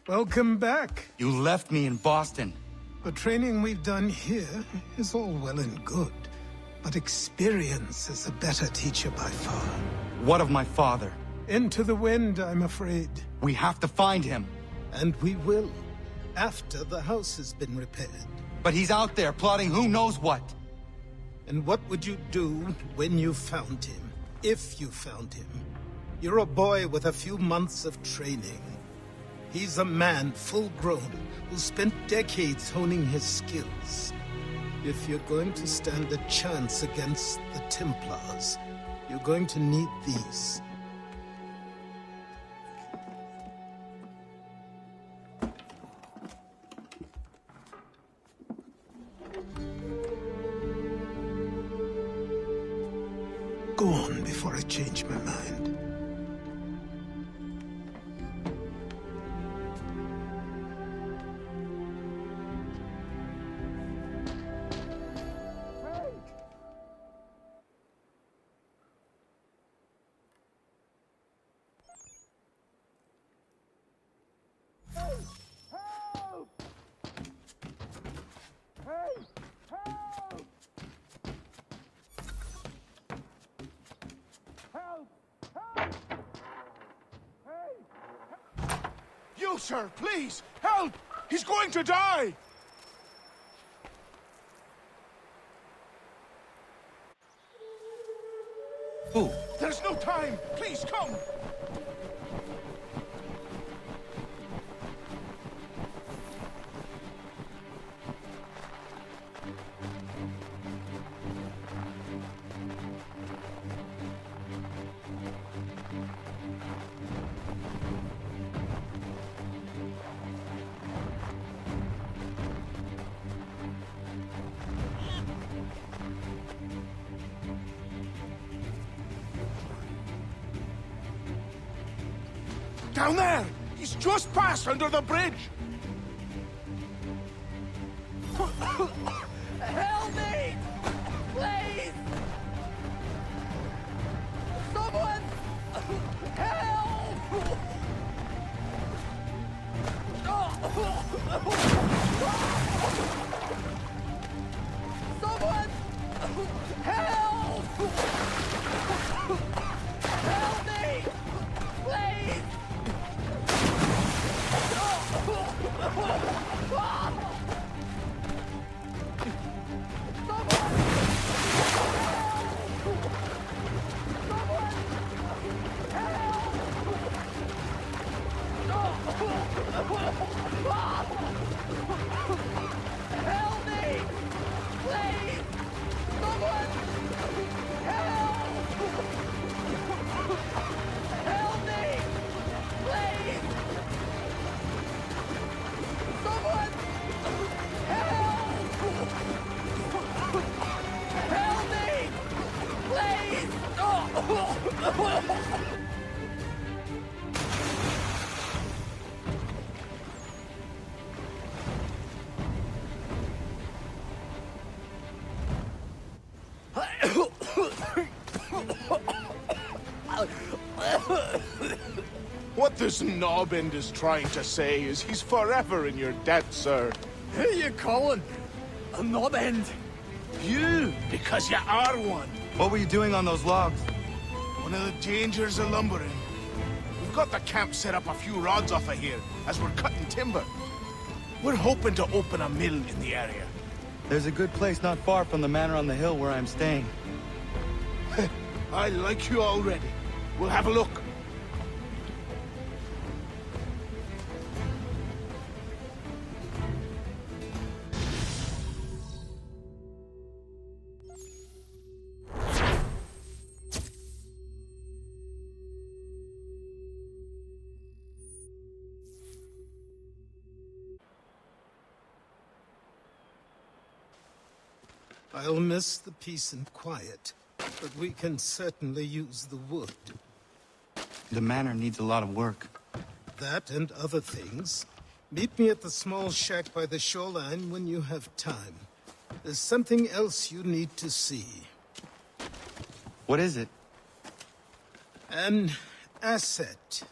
Welcome back. You left me in Boston. The training we've done here is all well and good, but experience is a better teacher by far. What of my father? Into the wind, I'm afraid. We have to find him. And we will, after the house has been repaired. But he's out there plotting who knows what. And what would you do when you found him? If you found him? You're a boy with a few months of training. He's a man, full-grown, who spent decades honing his skills. If you're going to stand a chance against the Templars, you're going to need these. Go on before I change my mind. You, sir, please, help! He's going to die! Who? There's no time! Please, come! Down there! He's just passed under the bridge! Help me! Please! Someone! Help! Someone! Help! Help me! Please! Help me! Please! Someone! Help! Help me! Please! Someone! Help! Help me! Please! What this knobend is trying to say is he's forever in your debt, sir. Who you calling? A knob end? You, because you are one. What were you doing on those logs? One of the dangers of lumbering. We've got the camp set up a few rods off of here, as we're cutting timber. We're hoping to open a mill in the area. There's a good place not far from the manor on the hill where I'm staying. I like you already. We'll have a look. I'll miss the peace and quiet, but we can certainly use the wood. The manor needs a lot of work. That and other things. Meet me at the small shack by the shoreline when you have time. There's something else you need to see. What is it? An asset.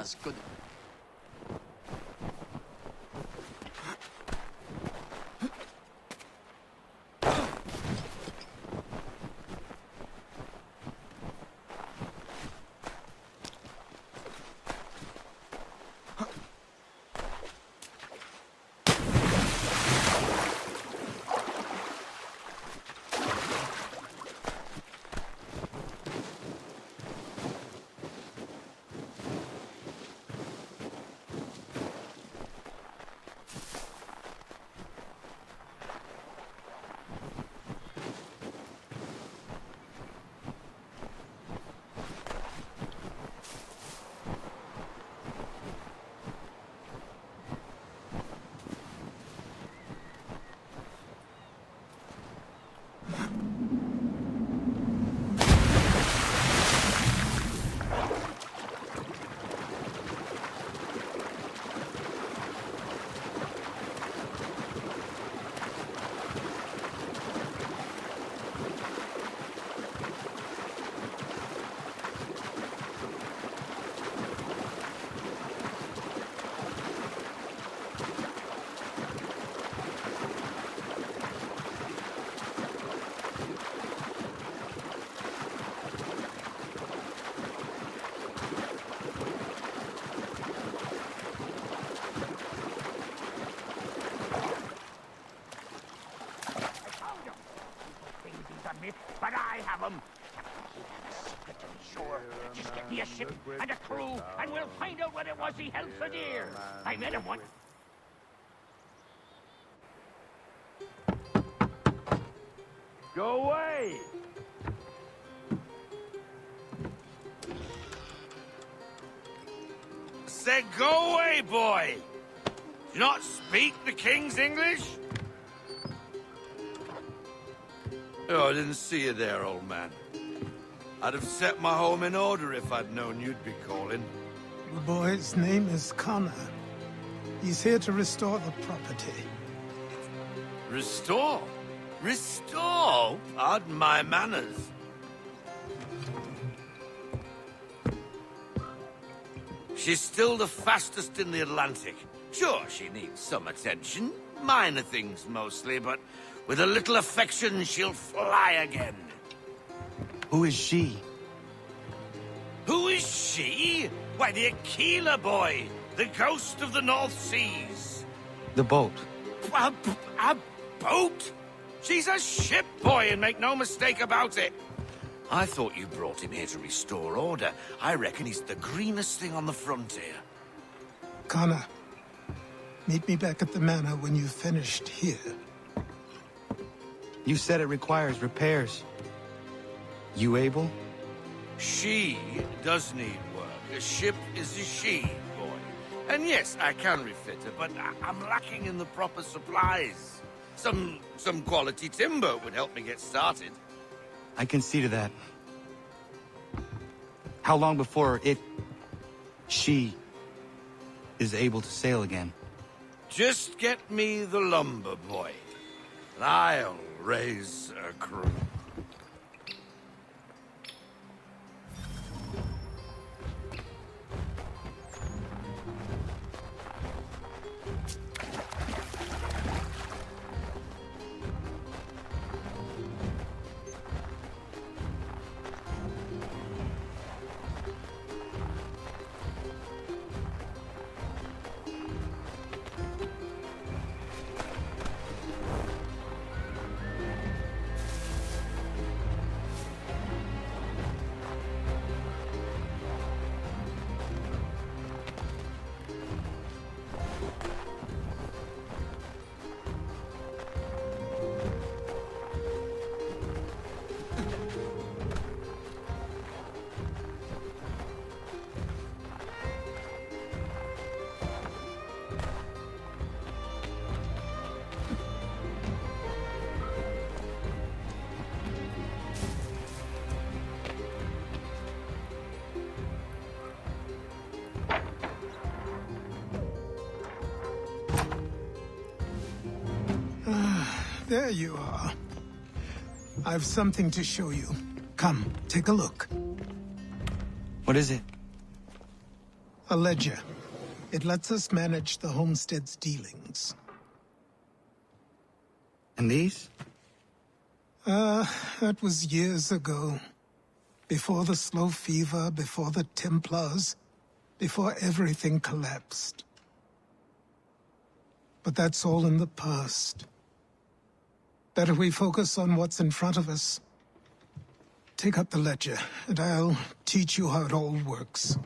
as good. But I have them. Secret to be sure. Just get me a ship and a crew, and we'll find out what it was he held so dear. I met him once. Go away! Said go away, boy! Do you not speak the King's English? Oh, I didn't see you there, old man. I'd have set my home in order if I'd known you'd be calling. The boy's name is Connor. He's here to restore the property. Restore? Restore? Pardon my manners. She's still the fastest in the Atlantic. Sure, she needs some attention. Minor things mostly, but with a little affection, she'll fly again. Who is she? Who is she? Why, the Aquila boy, the ghost of the North Seas. The boat. A boat? She's a ship boy, and make no mistake about it. I thought you brought him here to restore order. I reckon he's the greenest thing on the frontier. Connor, meet me back at the manor when you've finished here. You said it requires repairs. You able? She does need work. A ship is a she, boy. And yes, I can refit her, but I'm lacking in the proper supplies. Some quality timber would help me get started. I can see to that. How long before she is able to sail again? Just get me the lumber, boy. And I'll raise a crew. There you are. I've something to show you. Come, take a look. What is it? A ledger. It lets us manage the homestead's dealings. And these? That was years ago. Before the slow fever, before the Templars, before everything collapsed. But that's all in the past. Better we focus on what's in front of us. Take up the ledger, and I'll teach you how it all works.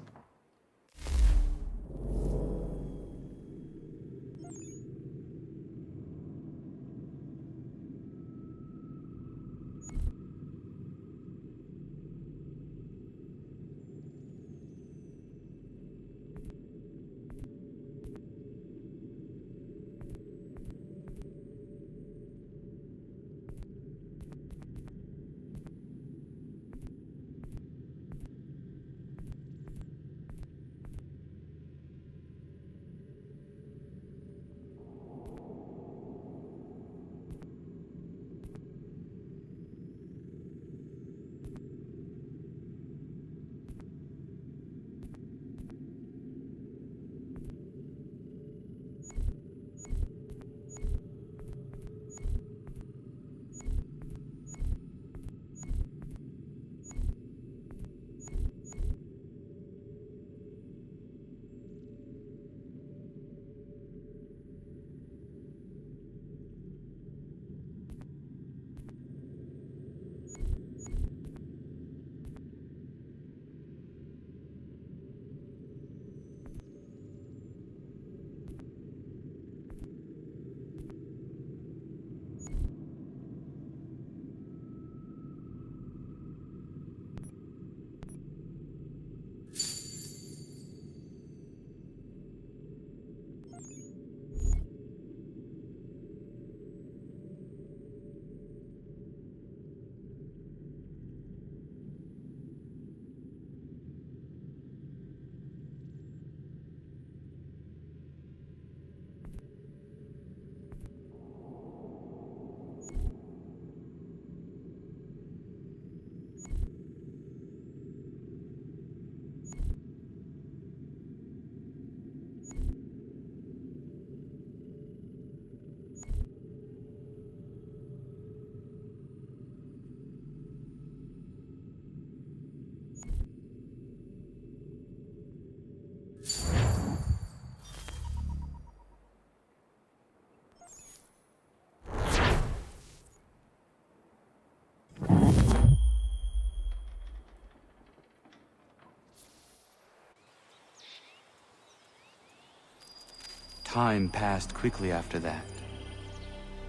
Time passed quickly after that.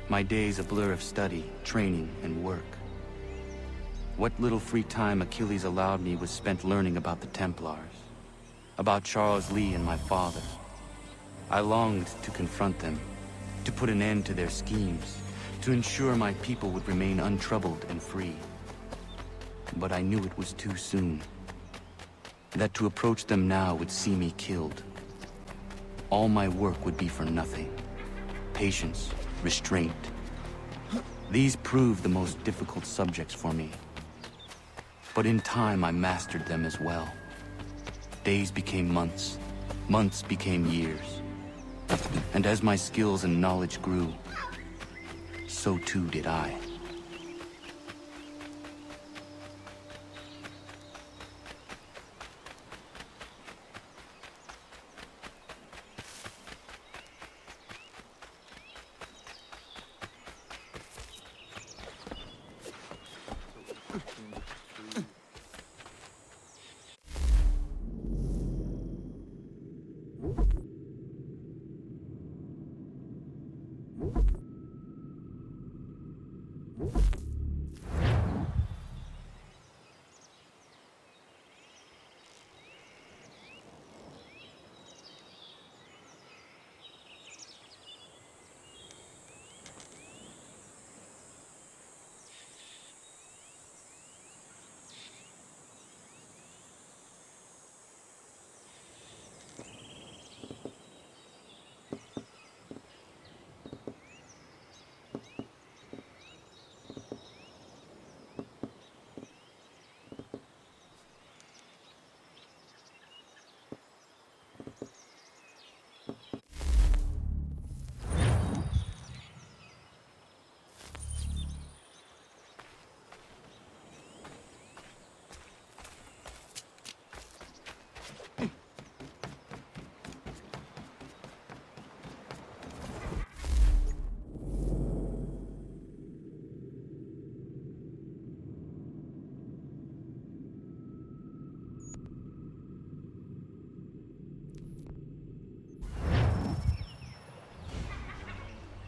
My days a blur of study, training, and work. What little free time Achilles allowed me was spent learning about the Templars, about Charles Lee and my father. I longed to confront them, to put an end to their schemes, to ensure my people would remain untroubled and free. But I knew it was too soon, that to approach them now would see me killed. All my work would be for nothing. Patience, restraint. These proved the most difficult subjects for me. But in time I mastered them as well. Days became months, months became years. And as my skills and knowledge grew, so too did I.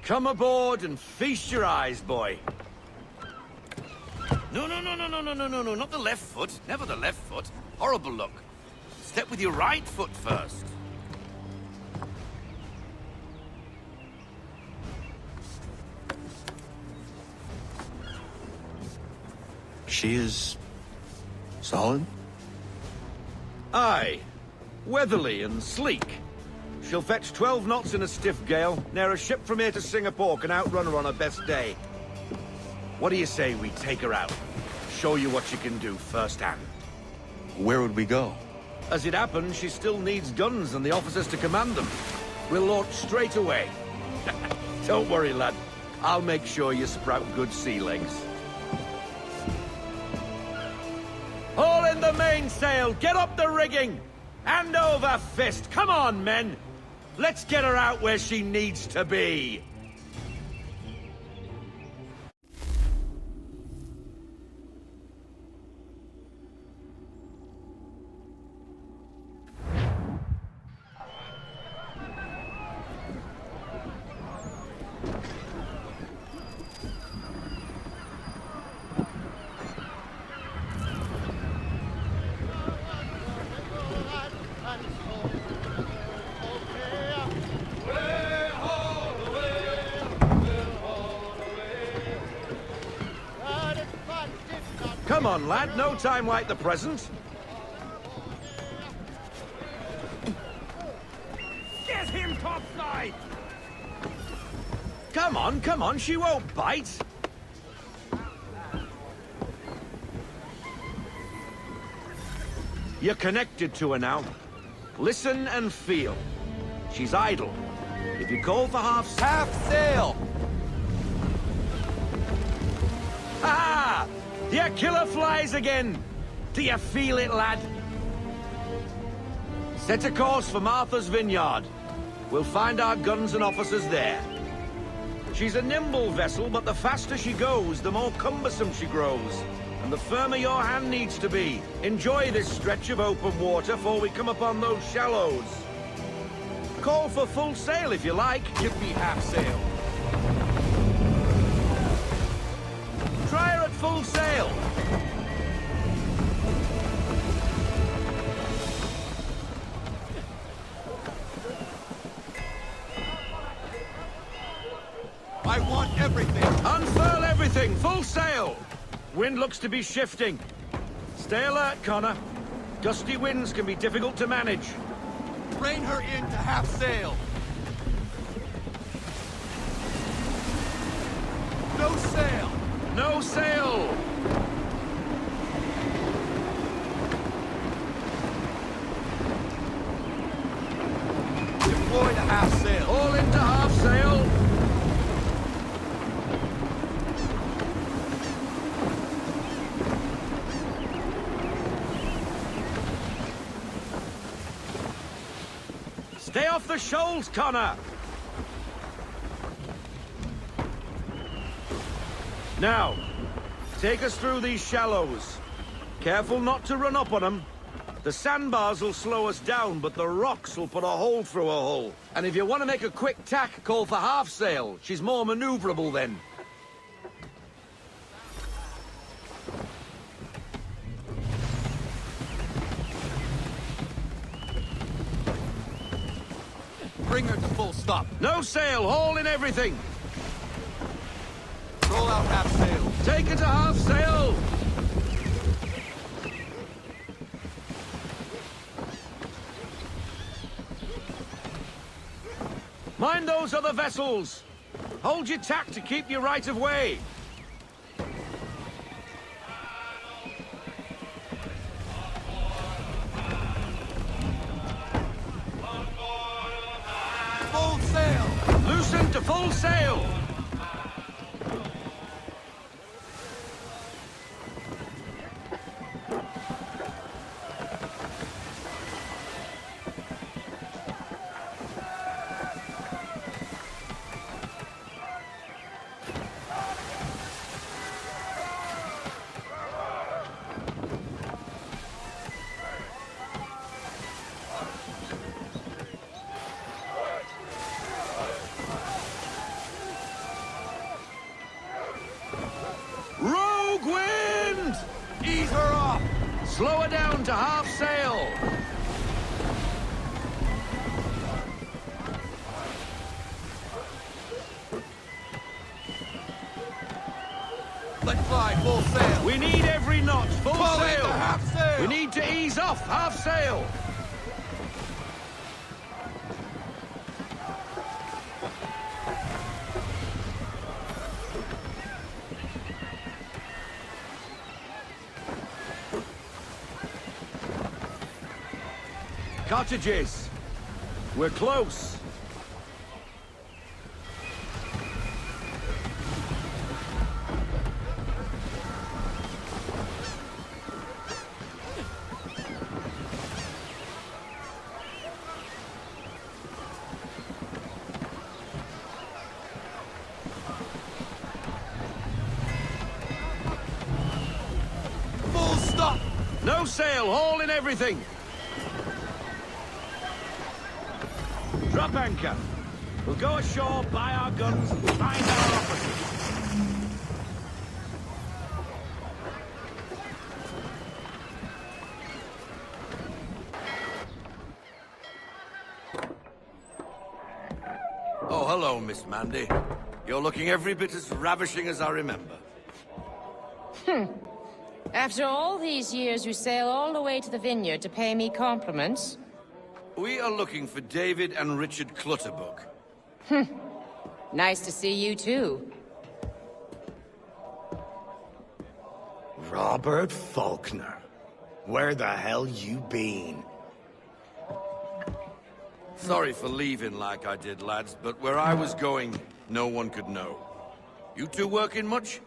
Come aboard and feast your eyes, boy. No, not the left foot. Never the left foot. Horrible look. Step with your right foot first. She is... solid? Aye. Weatherly and sleek. She'll fetch 12 knots in a stiff gale. Ne'er a ship from here to Singapore can outrun her on her best day. What do you say we take her out? Show you what she can do firsthand. Where would we go? As it happens, she still needs guns and the officers to command them. We'll launch straight away. Don't worry, lad. I'll make sure you sprout good sea legs. Haul in the mainsail! Get up the rigging! Hand over fist! Come on, men! Let's get her out where she needs to be! Come on, lad. No time like the present. Get him topside! Come on. She won't bite. You're connected to her now. Listen and feel. She's idle. If you call for half sail. Ah! The killer flies again! Do you feel it, lad? Set a course for Martha's Vineyard. We'll find our guns and officers there. She's a nimble vessel, but the faster she goes, the more cumbersome she grows. And the firmer your hand needs to be. Enjoy this stretch of open water before we come upon those shallows. Call for full sail if you like. Give me half sail. Try her at full sail. I want everything. Unfurl everything, full sail. Wind looks to be shifting. Stay alert, Connor. Gusty winds can be difficult to manage. Rein her in to half sail. No sail. No sail! Deploy to half sail. All into half sail. Stay off the shoals, Connor! Now, take us through these shallows. Careful not to run up on them. The sandbars will slow us down, but the rocks will put a hole through a hull. And if you want to make a quick tack, call for half sail. She's more maneuverable then. Bring her to full stop. No sail, haul in everything. Roll out half sail. Take it to half sail. Mind those other vessels. Hold your tack to keep your right of way. Full sail. Loosen to full sail. Slow her down to half sail! Let fly, full sail. We need every knot, full Fall sail! into half sail. We need to ease off, half sail! Cottages! We're close! Full stop. No sail, haul in everything! Drop anchor. We'll go ashore, buy our guns, and find our officers. Oh, hello, Miss Mandy. You're looking every bit as ravishing as I remember. After all these years, you sail all the way to the vineyard to pay me compliments? We are looking for David and Richard Clutterbuck. Nice to see you, too. Robert Faulkner. Where the hell you been? Sorry for leaving like I did, lads, but where I was going, no one could know. You two working much?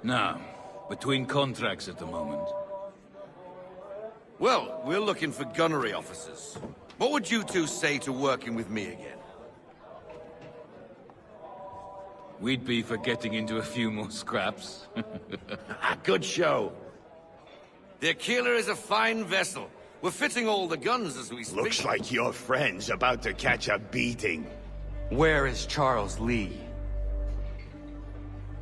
No. Between contracts at the moment. Well, we're looking for gunnery officers. What would you two say to working with me again? We'd be for getting into a few more scraps. Good show. The Aquila is a fine vessel. We're fitting all the guns as we speak. Looks like your friend's about to catch a beating. Where is Charles Lee?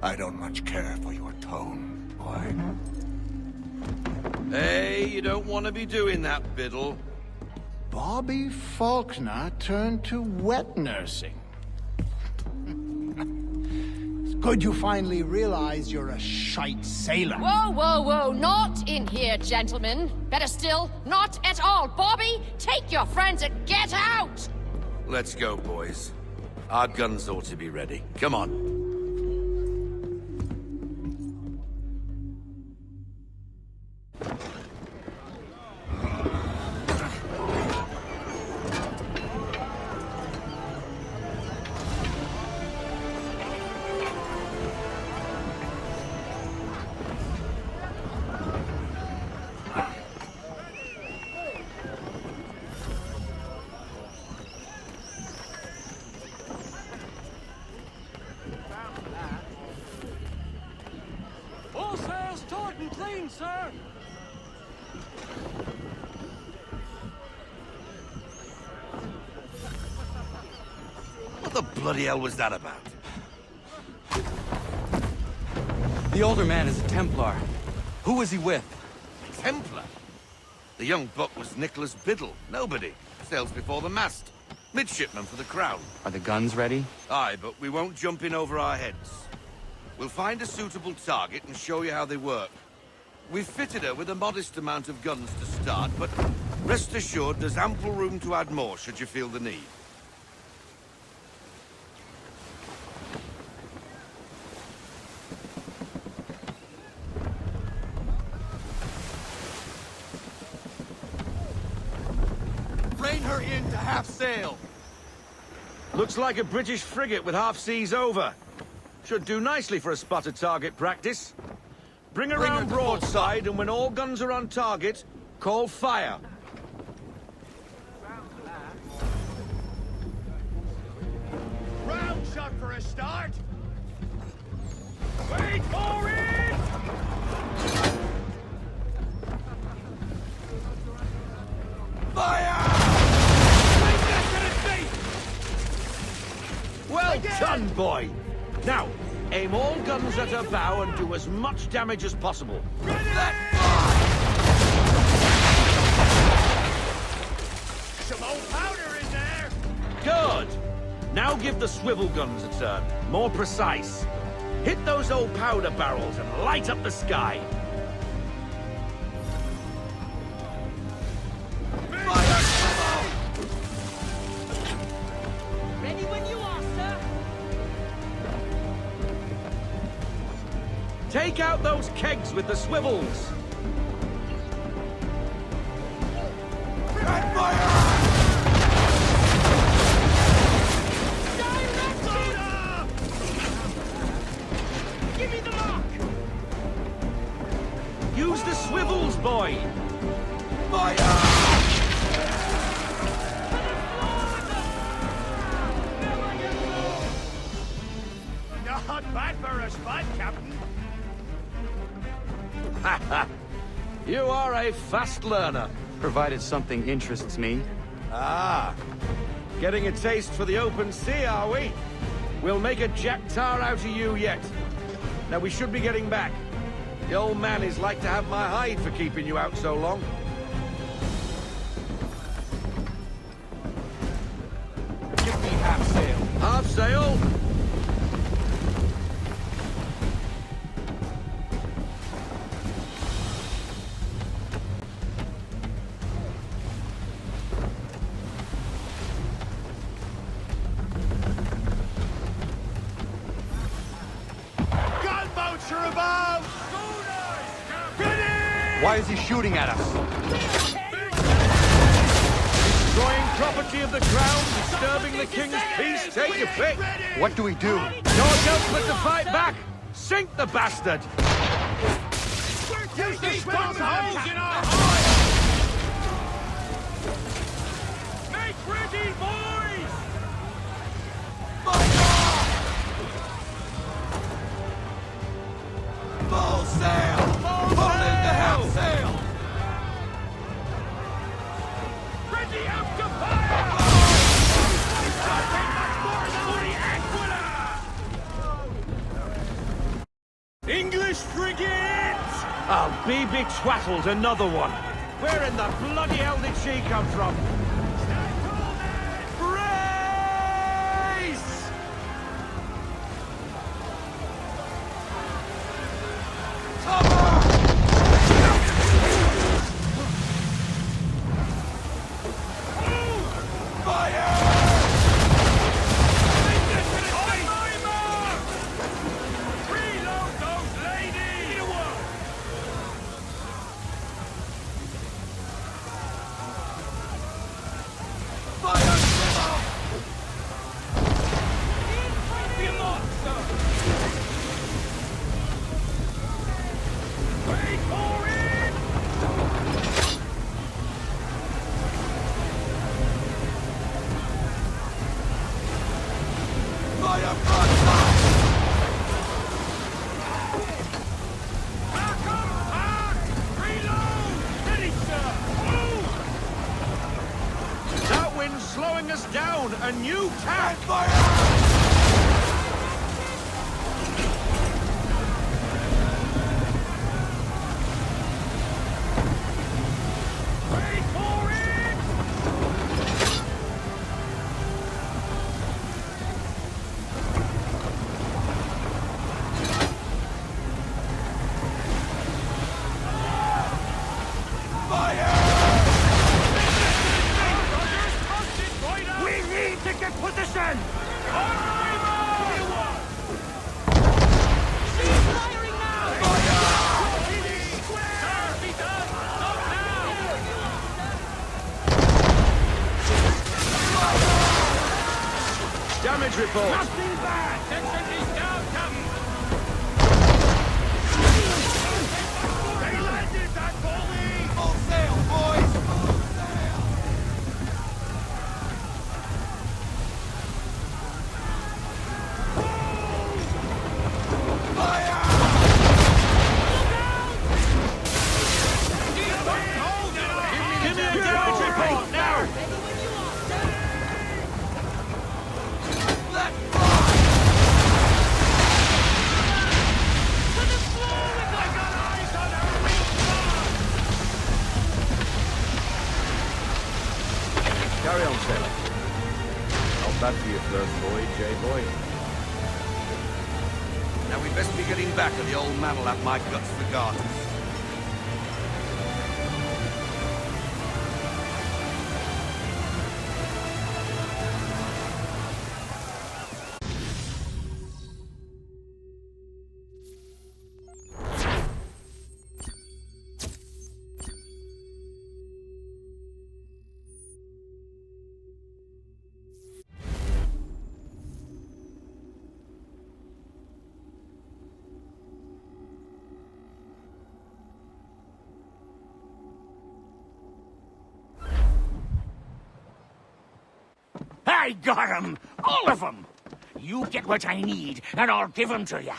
I don't much care for your tone, boy. Hey, you don't want to be doing that, Biddle. Bobby Faulkner turned to wet nursing. It's good you finally realize you're a shite sailor. Whoa, whoa, whoa, not in here, gentlemen. Better still, not at all. Bobby, take your friends and get out! Let's go, boys. Our guns ought to be ready. Come on. All sails taut and clean, sir! What the bloody hell was that about? The older man is a Templar. Who was he with? Templar? The young buck was Nicholas Biddle. Nobody. Sails before the mast. Midshipman for the Crown. Are the guns ready? Aye, but we won't jump in over our heads. We'll find a suitable target and show you how they work. We've fitted her with a modest amount of guns to start, but rest assured there's ample room to add more should you feel the need. Rein her in to half sail. Looks like a British frigate with half seas over. Should do nicely for a spotted target practice. Bring her round broadside, and when all guns are on target, call fire. Round shot for a start. Wait for it! Fire! Well done, boy! Now, aim all guns at her bow and do as much damage as possible. That Now give the swivel guns a turn. More precise. Hit those old powder barrels and light up the sky. Ready when you are, sir. Take out those kegs with the swivels. Give me the mark. Use the swivels, boy. Not bad for a spud, Captain. You are a fast learner. Provided something interests me. Ah, getting a taste for the open sea, are we? We'll make a jack tar out of you yet. Now we should be getting back. The old man is like to have my hide for keeping you out so long. Give me half sail. Half sail? Gunboats are above! Why is he shooting at us? Destroying property of the crown, disturbing the king's peace, take your pick. What do we do? No else but to fight back. Sink the bastard. Use these guns holes in our Make ready, boys. full sail! Pull in the half sail! Ready out to fire. English frigates! I'll be betwattled, another one. Where in the bloody hell did she come from? Brace! Reload those ladies. Wait for it. Back up, back. Reload. Ready, sir. Move. That wind's slowing us down. A new tack. Wait for it. We need to get position! Damage report. Nothing bad! Section is down, Captain. They landed that bully! Full sail, boys! Full sail! Give me a damage report now. Bad for your first voyage, eh, boy? Now we best be getting back, or the old man will have my guts for garters. I got 'em! All of 'em! You get what I need, and I'll give 'em to you.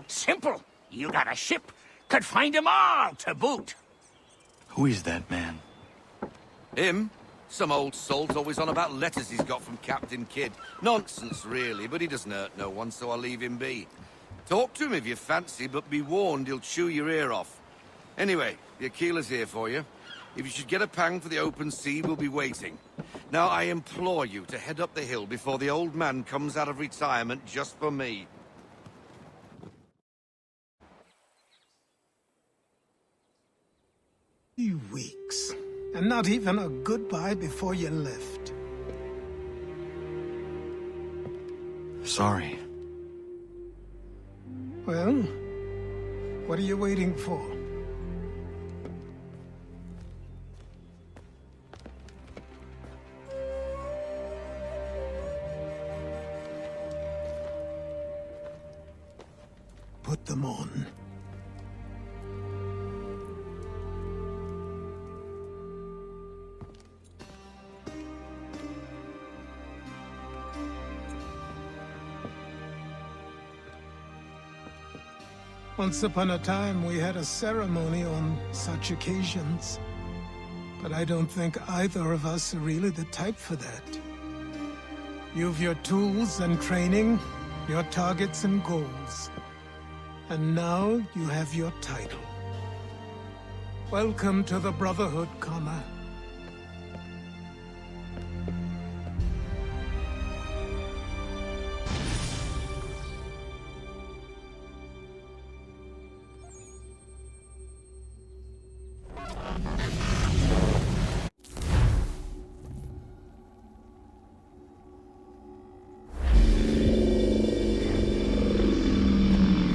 Simple. You got a ship. Could find 'em all to boot. Who is that man? Him? Some old salt always on about letters he's got from Captain Kidd. Nonsense, really, but he doesn't hurt no one, so I'll leave him be. Talk to him if you fancy, but be warned he'll chew your ear off. Anyway, the Aquila's here for you. If you should get a pang for the open sea, we'll be waiting. Now, I implore you to head up the hill before the old man comes out of retirement just for me. 3 weeks, and not even a goodbye before you left. Sorry. Well, what are you waiting for? Put them on. Once upon a time, we had a ceremony on such occasions. But I don't think either of us are really the type for that. You've your tools and training, your targets and goals. And now you have your title. Welcome to the Brotherhood, Connor.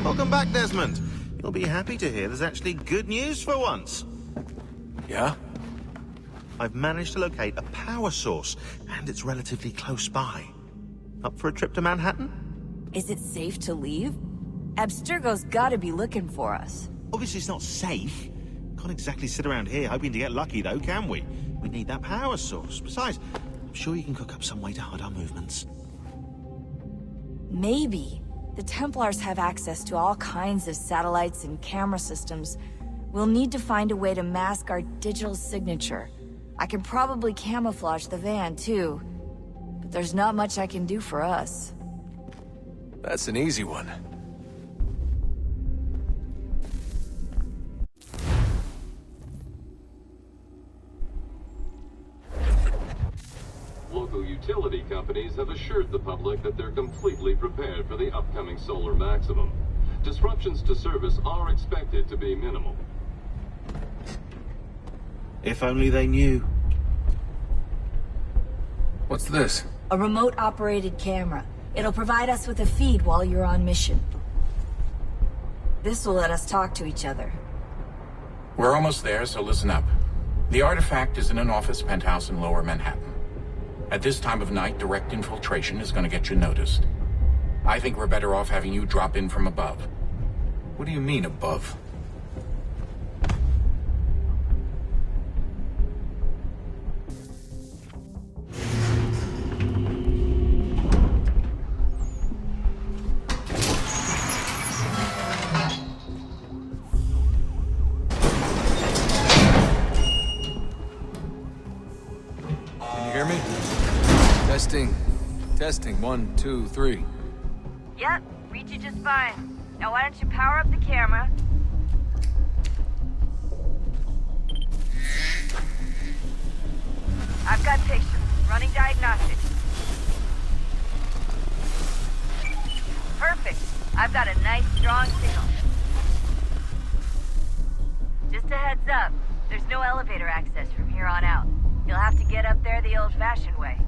Welcome back, Desmond. You'll be happy to hear there's actually good news for once. Yeah? I've managed to locate a power source, and it's relatively close by. Up for a trip to Manhattan? Is it safe to leave? Abstergo's gotta be looking for us. Obviously it's not safe. Can't exactly sit around here hoping to get lucky, though, can we? We need that power source. Besides, I'm sure you can cook up some way to hide our movements. Maybe. The Templars have access to all kinds of satellites and camera systems. We'll need to find a way to mask our digital signature. I can probably camouflage the van, too. But there's not much I can do for us. That's an easy one. Local utility companies have assured the public that they're completely prepared for the upcoming solar maximum. Disruptions to service are expected to be minimal. If only they knew. What's this? A remote-operated camera. It'll provide us with a feed while you're on mission. This will let us talk to each other. We're almost there, so listen up. The artifact is in an office penthouse in Lower Manhattan. At this time of night, direct infiltration is going to get you noticed. I think we're better off having you drop in from above. What do you mean, above? Can you hear me? Testing. Testing. 1, 2, 3. Yep, read you just fine. Now why don't you power up the camera? I've got patients. Running diagnostics. I've got a nice, strong signal. Just a heads up, there's no elevator access from here on out. You'll have to get up there the old-fashioned way.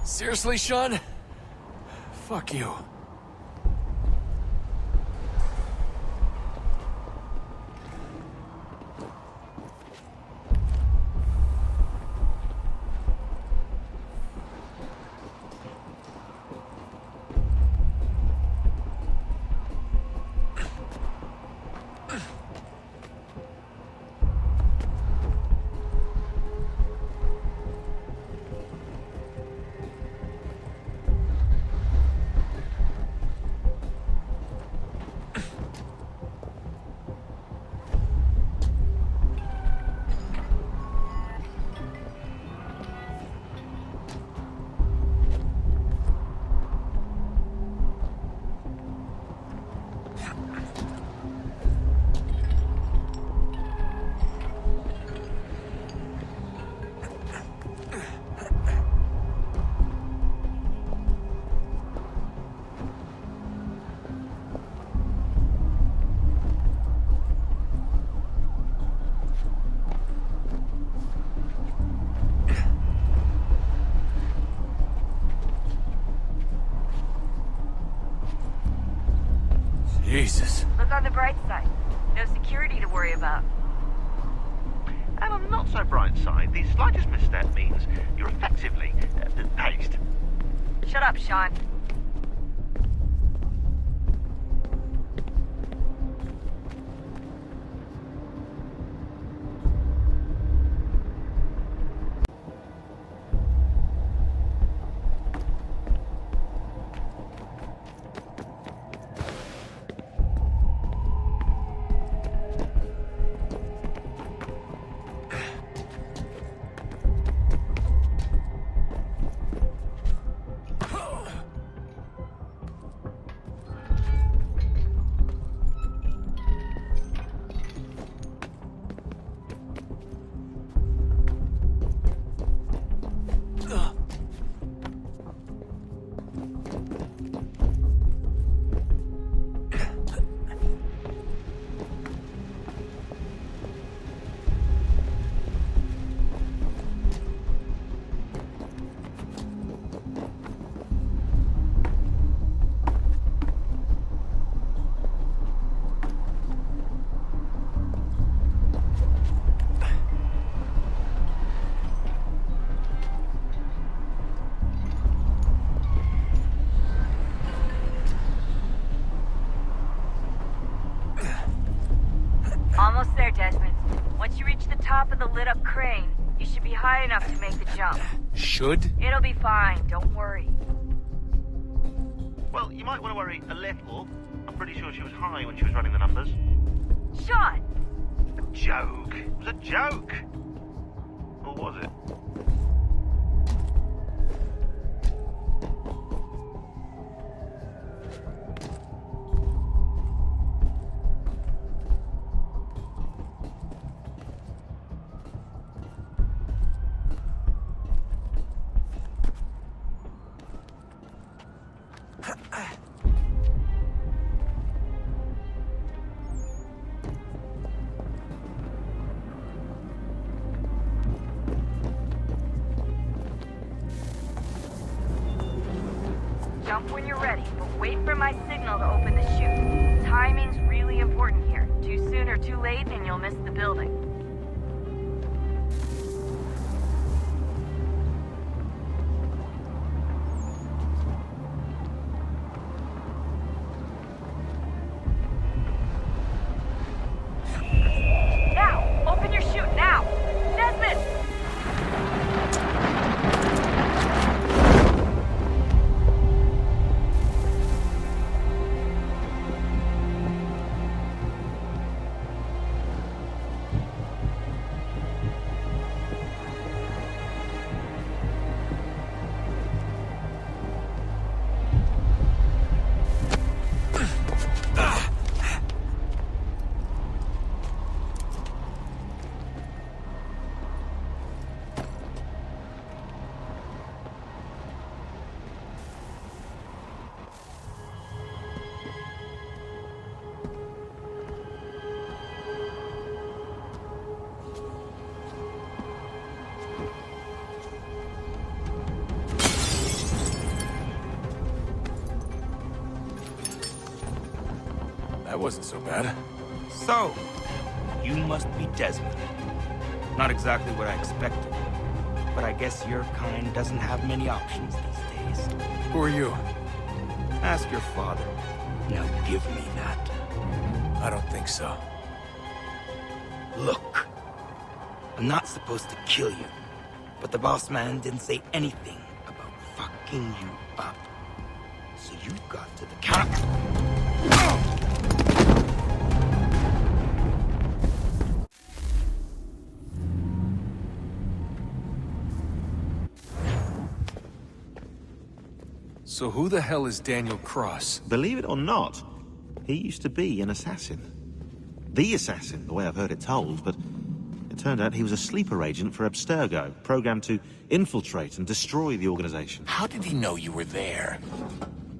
Seriously, Sean? Fuck you. Jesus. Look on the bright side. No security to worry about. And on the not so bright side, the slightest misstep means you're effectively paced. Shut up, Sean. Almost there, Desmond. Once you reach the top of the lit-up crane, you should be high enough to make the jump. Should? It'll be fine, don't worry. Well, you might want to worry a little. I'm pretty sure she was high when she was running the numbers. Sean! A joke. It was a joke. trouble, was it? Jump when you're ready, but wait for my signal to open the chute. Timing's really important here. Too soon or too late, and you'll miss the building. Now! Open your chute, now! Desmond! That wasn't so bad. So, you must be Desmond. Not exactly what I expected, but I guess your kind doesn't have many options these days. Who are you? Ask your father. Now give me that. I don't think so. Look, I'm not supposed to kill you, but the boss man didn't say anything about fucking you up. So you've got to the counter. So who the hell is Daniel Cross? Believe it or not, he used to be an assassin. The assassin, the way I've heard it told, but it turned out he was a sleeper agent for Abstergo, programmed to infiltrate and destroy the organization. How did he know you were there?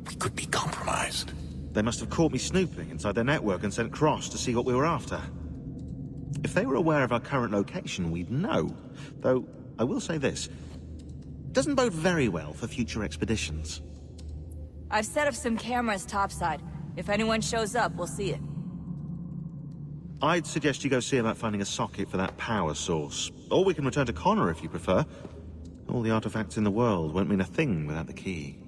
We could be compromised. They must have caught me snooping inside their network and sent Cross to see what we were after. If they were aware of our current location, we'd know. Though, I will say this. Doesn't bode very well for future expeditions. I've set up some cameras topside. If anyone shows up, we'll see it. I'd suggest you go see about finding a socket for that power source. Or we can return to Connor if you prefer. All the artifacts in the world won't mean a thing without the key.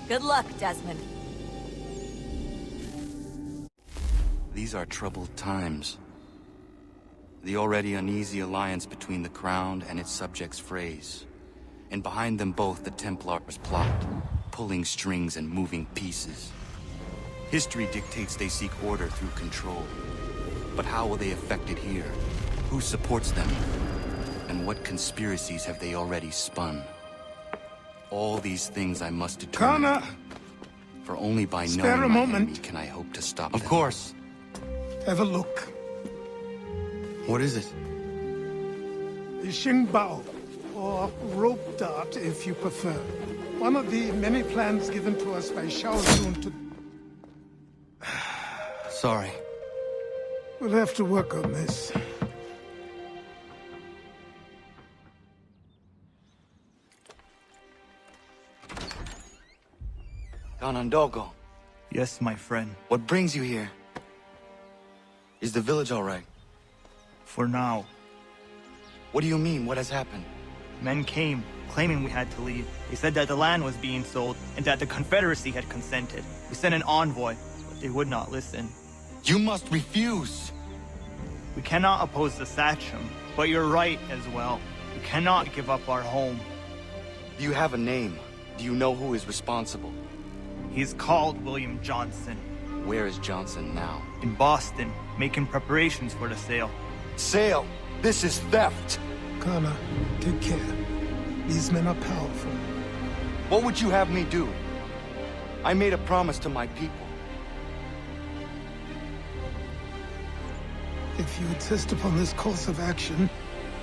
Good luck, Desmond. These are troubled times. The already uneasy alliance between the Crown and its subjects frays. And behind them both the Templars plot, pulling strings and moving pieces. History dictates they seek order through control. But how will they affect it here? Who supports them? And what conspiracies have they already spun? All these things I must determine. Connor! For only by Spare knowing a my moment. enemy can I hope to stop them. Of course. Have a look. What is it? The Xingbao, or rope dart if you prefer. One of the many plans given to us by Shao Zun to... Sorry. We'll have to work on this. Ganondogo, Yes, my friend. what brings you here? Is the village all right? For now. What do you mean? What has happened? Men came, claiming we had to leave. They said that the land was being sold, and that the Confederacy had consented. We sent an envoy, but they would not listen. You must refuse! We cannot oppose the Sachem, but you're right as well. We cannot give up our home. Do you have a name? Do you know who is responsible? He's called William Johnson. Where is Johnson now? In Boston, making preparations for the sale. Sale! This is theft! Connor, take care. These men are powerful. What would you have me do? I made a promise to my people. If you insist upon this course of action,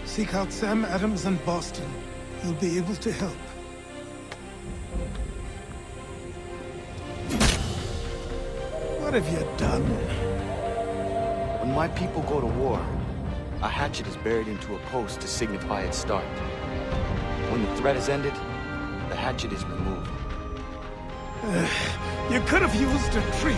seek out Sam Adams in Boston. He'll be able to help. What have you done? When my people go to war, a hatchet is buried into a post to signify its start. When the threat is ended, the hatchet is removed. You could have used a tree.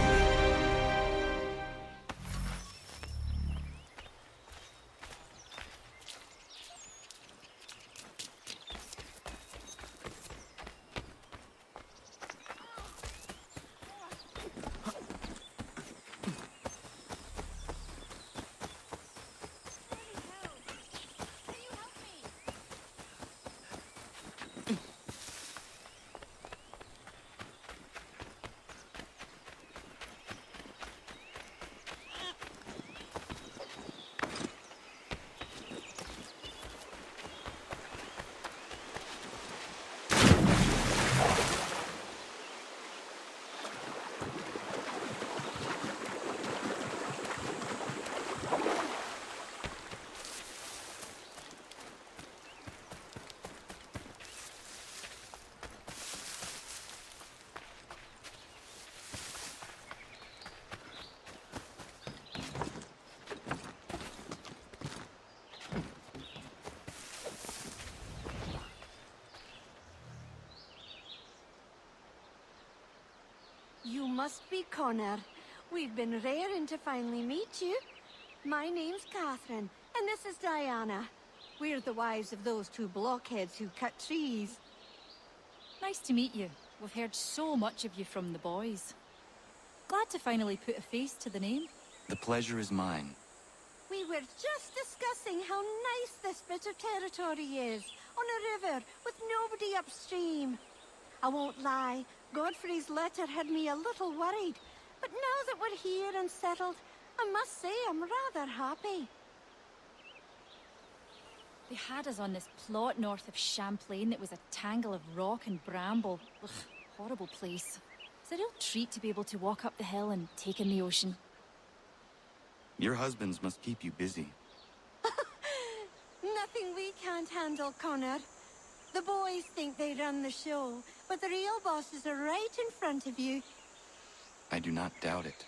You must be Connor. We've been raring to finally meet you. My name's Catherine, and this is Diana. We're the wives of those two blockheads who cut trees. Nice to meet you. We've heard so much of you from the boys. Glad to finally put a face to the name. The pleasure is mine. We were just discussing how nice this bit of territory is, on a river with nobody upstream. I won't lie, Godfrey's letter had me a little worried, but now that we're here and settled, I must say I'm rather happy. They had us on this plot north of Champlain that was a tangle of rock and bramble. Ugh, horrible place. It's a real treat to be able to walk up the hill and take in the ocean. Your husbands must keep you busy. Nothing we can't handle, Connor. The boys think they run the show, but the real bosses are right in front of you. I do not doubt it.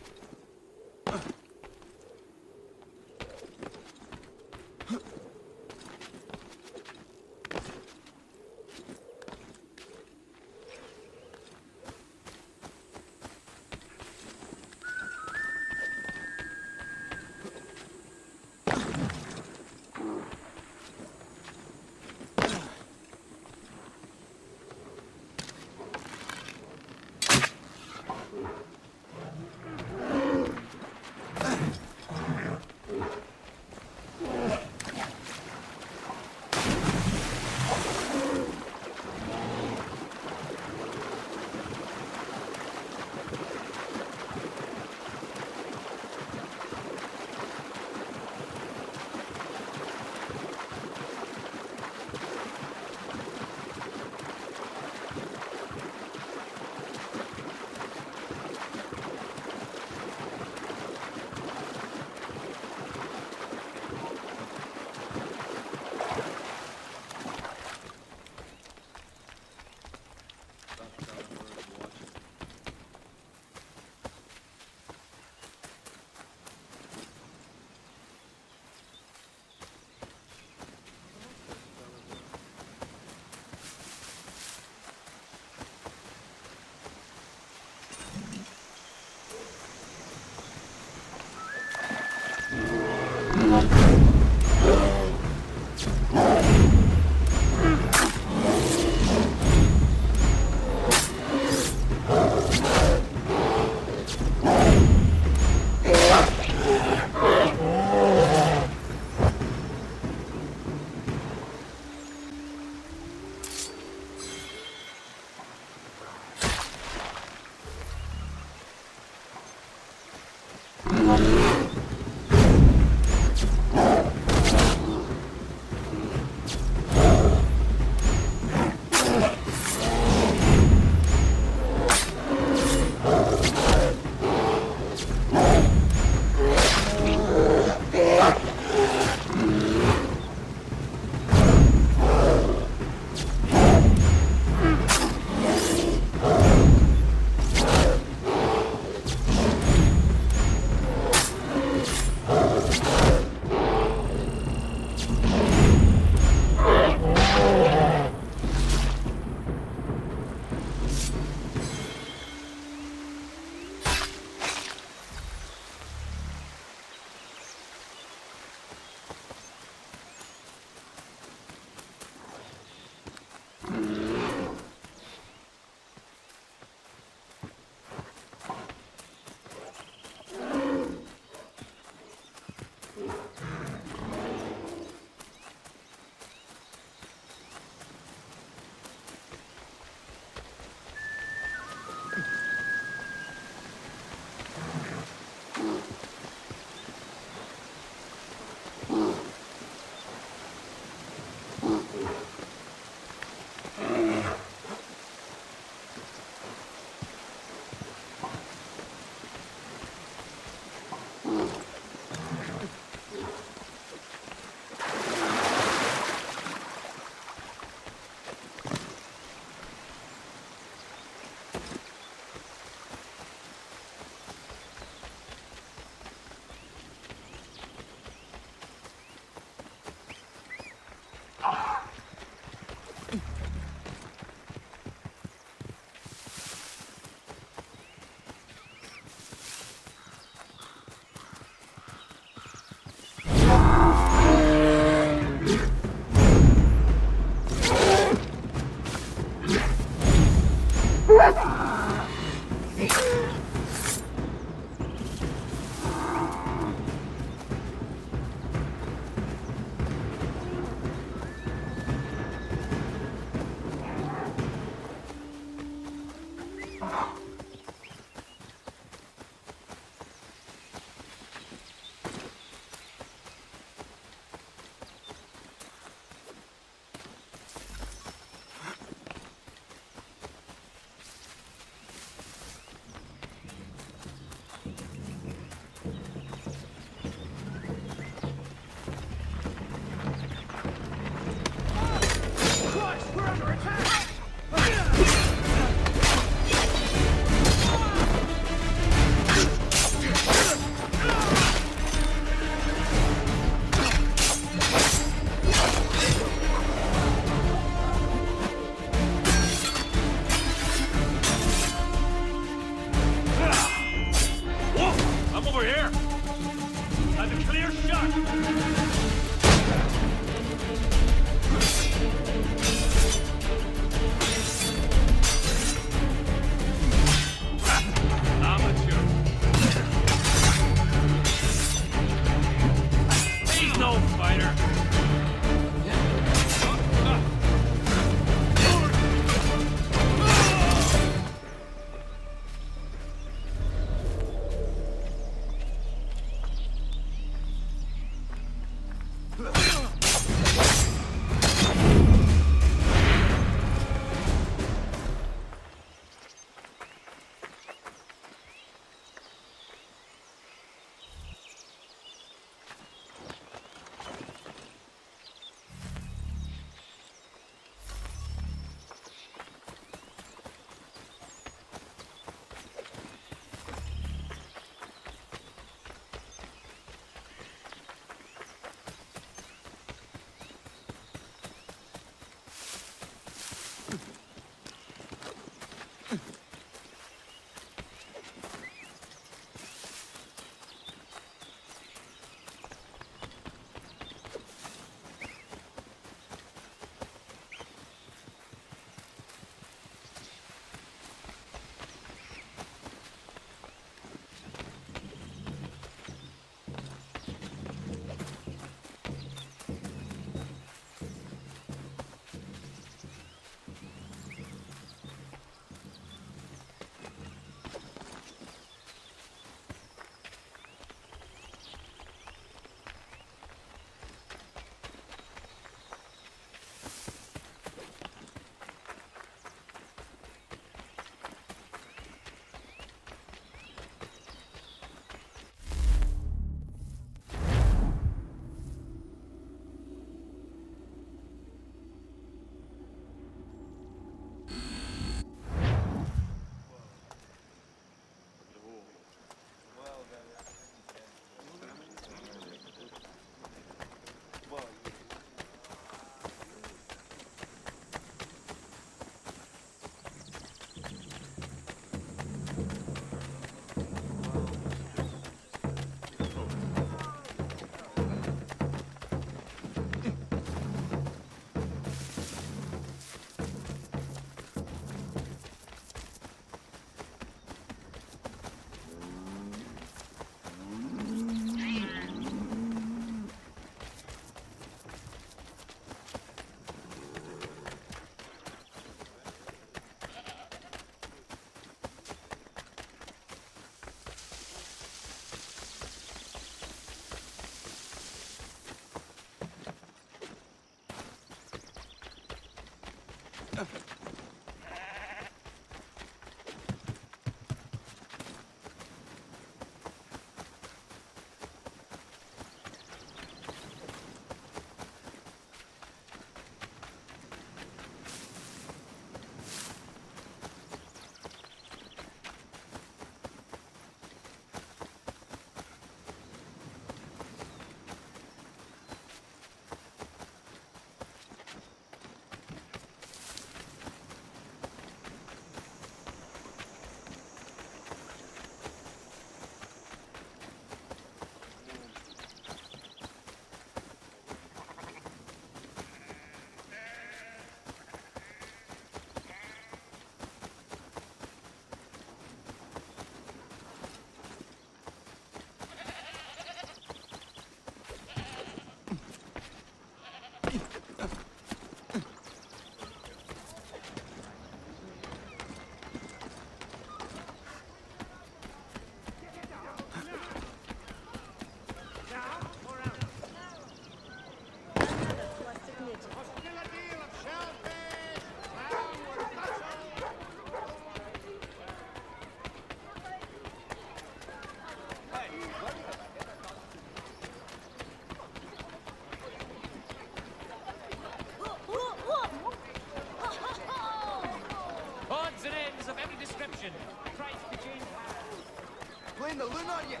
in the Luna yet.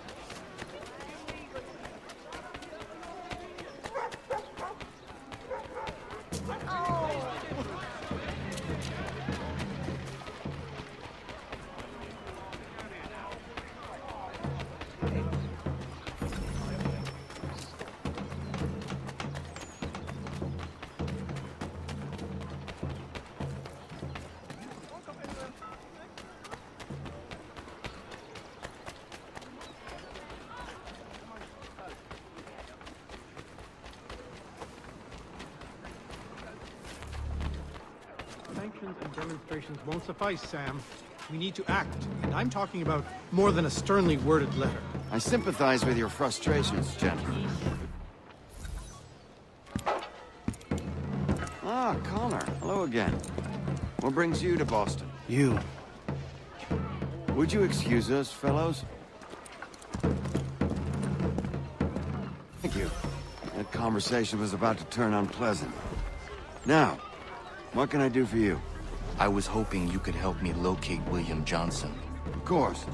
Sanctions and demonstrations won't suffice, Sam. We need to act, and I'm talking about more than a sternly worded letter. I sympathize with your frustrations, gentlemen. Ah, Connor. Hello again. What brings you to Boston? You. Would you excuse us, fellows? Thank you. That conversation was about to turn unpleasant. Now, what can I do for you? I was hoping you could help me locate William Johnson. Of course.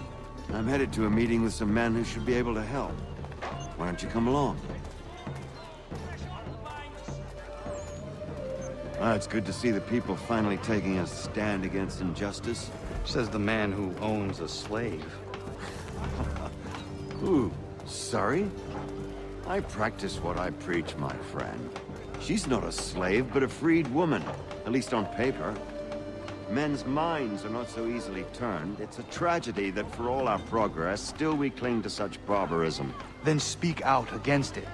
I'm headed to a meeting with some men who should be able to help. Why don't you come along? It's good to see the people finally taking a stand against injustice. Says the man who owns a slave. Ooh, sorry? I practice what I preach, my friend. She's not a slave, but a freed woman. At least on paper. Men's minds are not so easily turned. It's a tragedy that for all our progress, still we cling to such barbarism. Then speak out against it.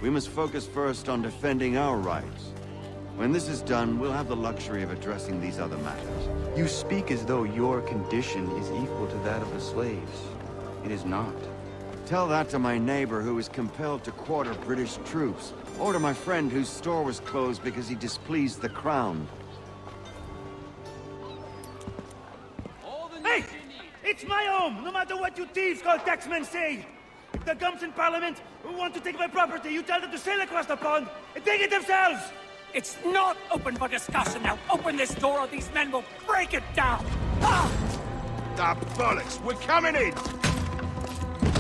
We must focus first on defending our rights. When this is done, we'll have the luxury of addressing these other matters. You speak as though your condition is equal to that of the slaves. It is not. Tell that to my neighbor who was compelled to quarter British troops, or to my friend whose store was closed because he displeased the crown. Hey! It's my home, no matter what you thieves called taxmen say! If the gums in Parliament who want to take my property, you tell them to sail across the pond and take it themselves! It's not open for discussion now. Open this door or these men will break it down. Ah! The bollocks! We're coming in!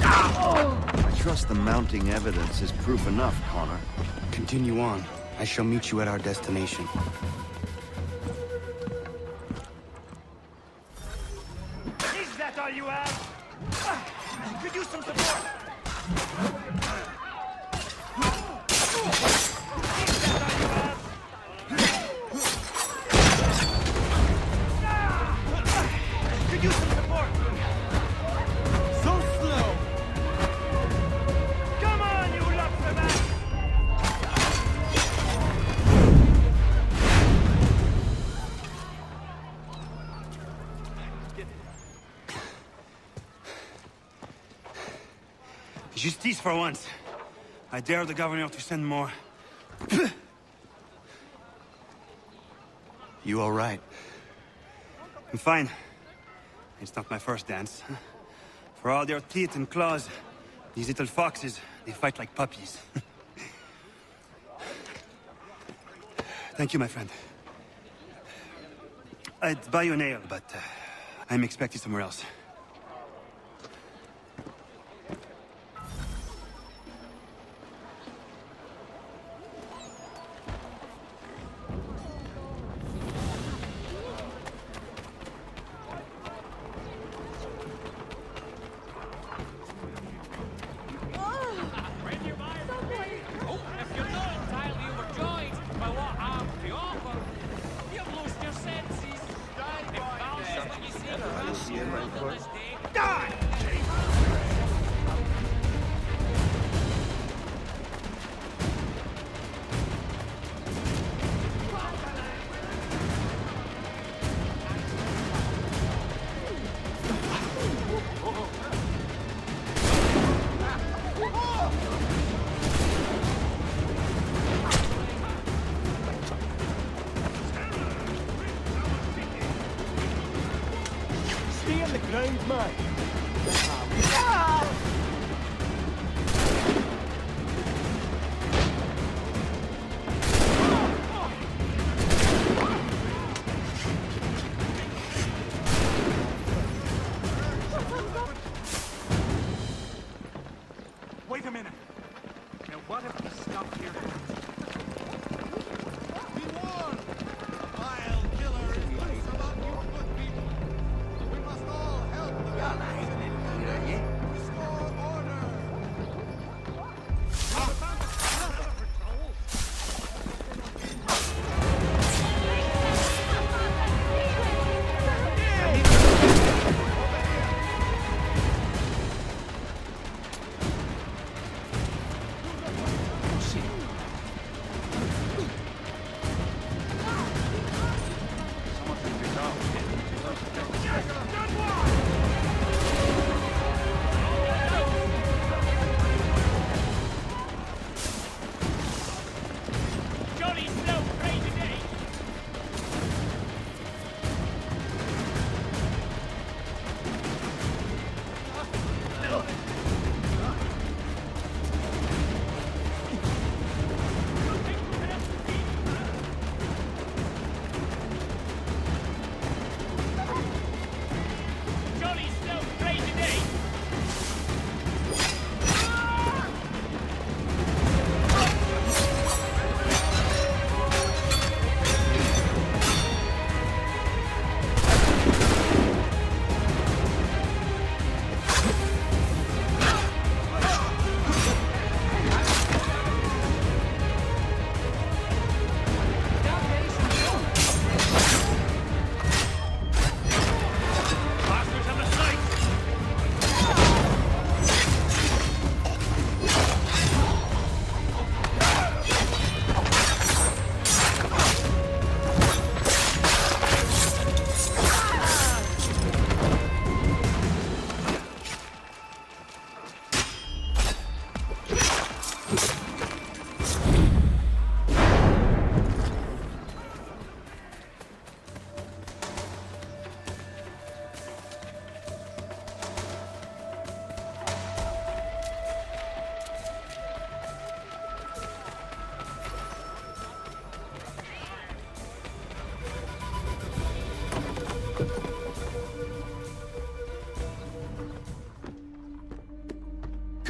I trust the mounting evidence is proof enough, Connor. Continue on. I shall meet you at our destination. Is that all you have? Could use some support! Justice for once. I dare the governor to send more. You all right? I'm fine. It's not my first dance. For all their teeth and claws, these little foxes, they fight like puppies. Thank you, my friend. I'd buy you an ale, but I'm expected somewhere else.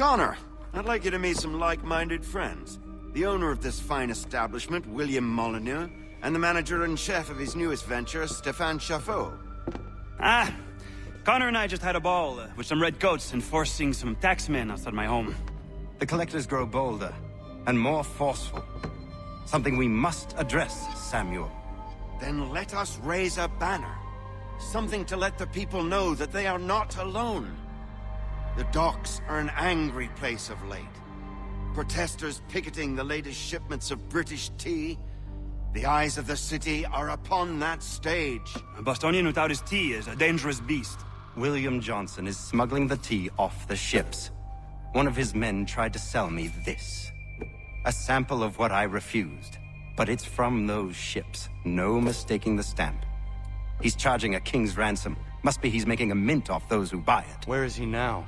Connor, I'd like you to meet some like-minded friends. The owner of this fine establishment, William Molyneux, and the manager and chef of his newest venture, Stéphane Chaffeau. Ah, Connor and I just had a ball with some redcoats enforcing some taxmen outside my home. The collectors grow bolder and more forceful. Something we must address, Samuel. Then let us raise a banner. Something to let the people know that they are not alone. The docks are an angry place of late. Protesters picketing the latest shipments of British tea. The eyes of the city are upon that stage. A Bostonian without his tea is a dangerous beast. William Johnson is smuggling the tea off the ships. One of his men tried to sell me this. A sample of what I refused. But it's from those ships. No mistaking the stamp. He's charging a king's ransom. Must be he's making a mint off those who buy it. Where is he now?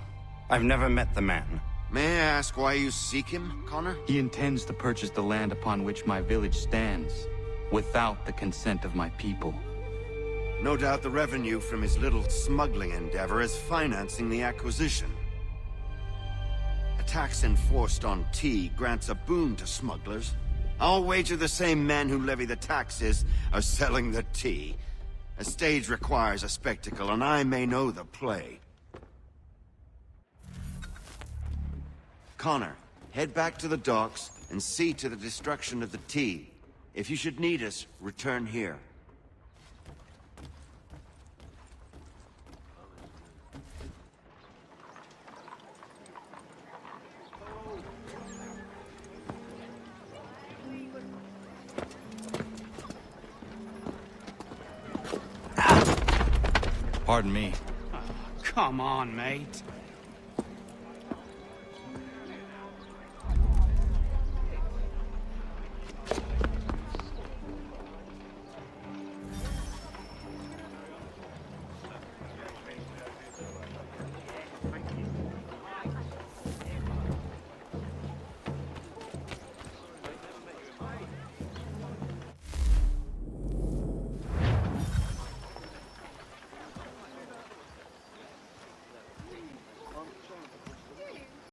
I've never met the man. May I ask why you seek him, Connor? He intends to purchase the land upon which my village stands, without the consent of my people. No doubt the revenue from his little smuggling endeavor is financing the acquisition. A tax enforced on tea grants a boon to smugglers. I'll wager the same men who levy the taxes are selling the tea. A stage requires a spectacle, and I may know the play. Connor, head back to the docks and see to the destruction of the tea. If you should need us, return here. Pardon me. Come on, mate.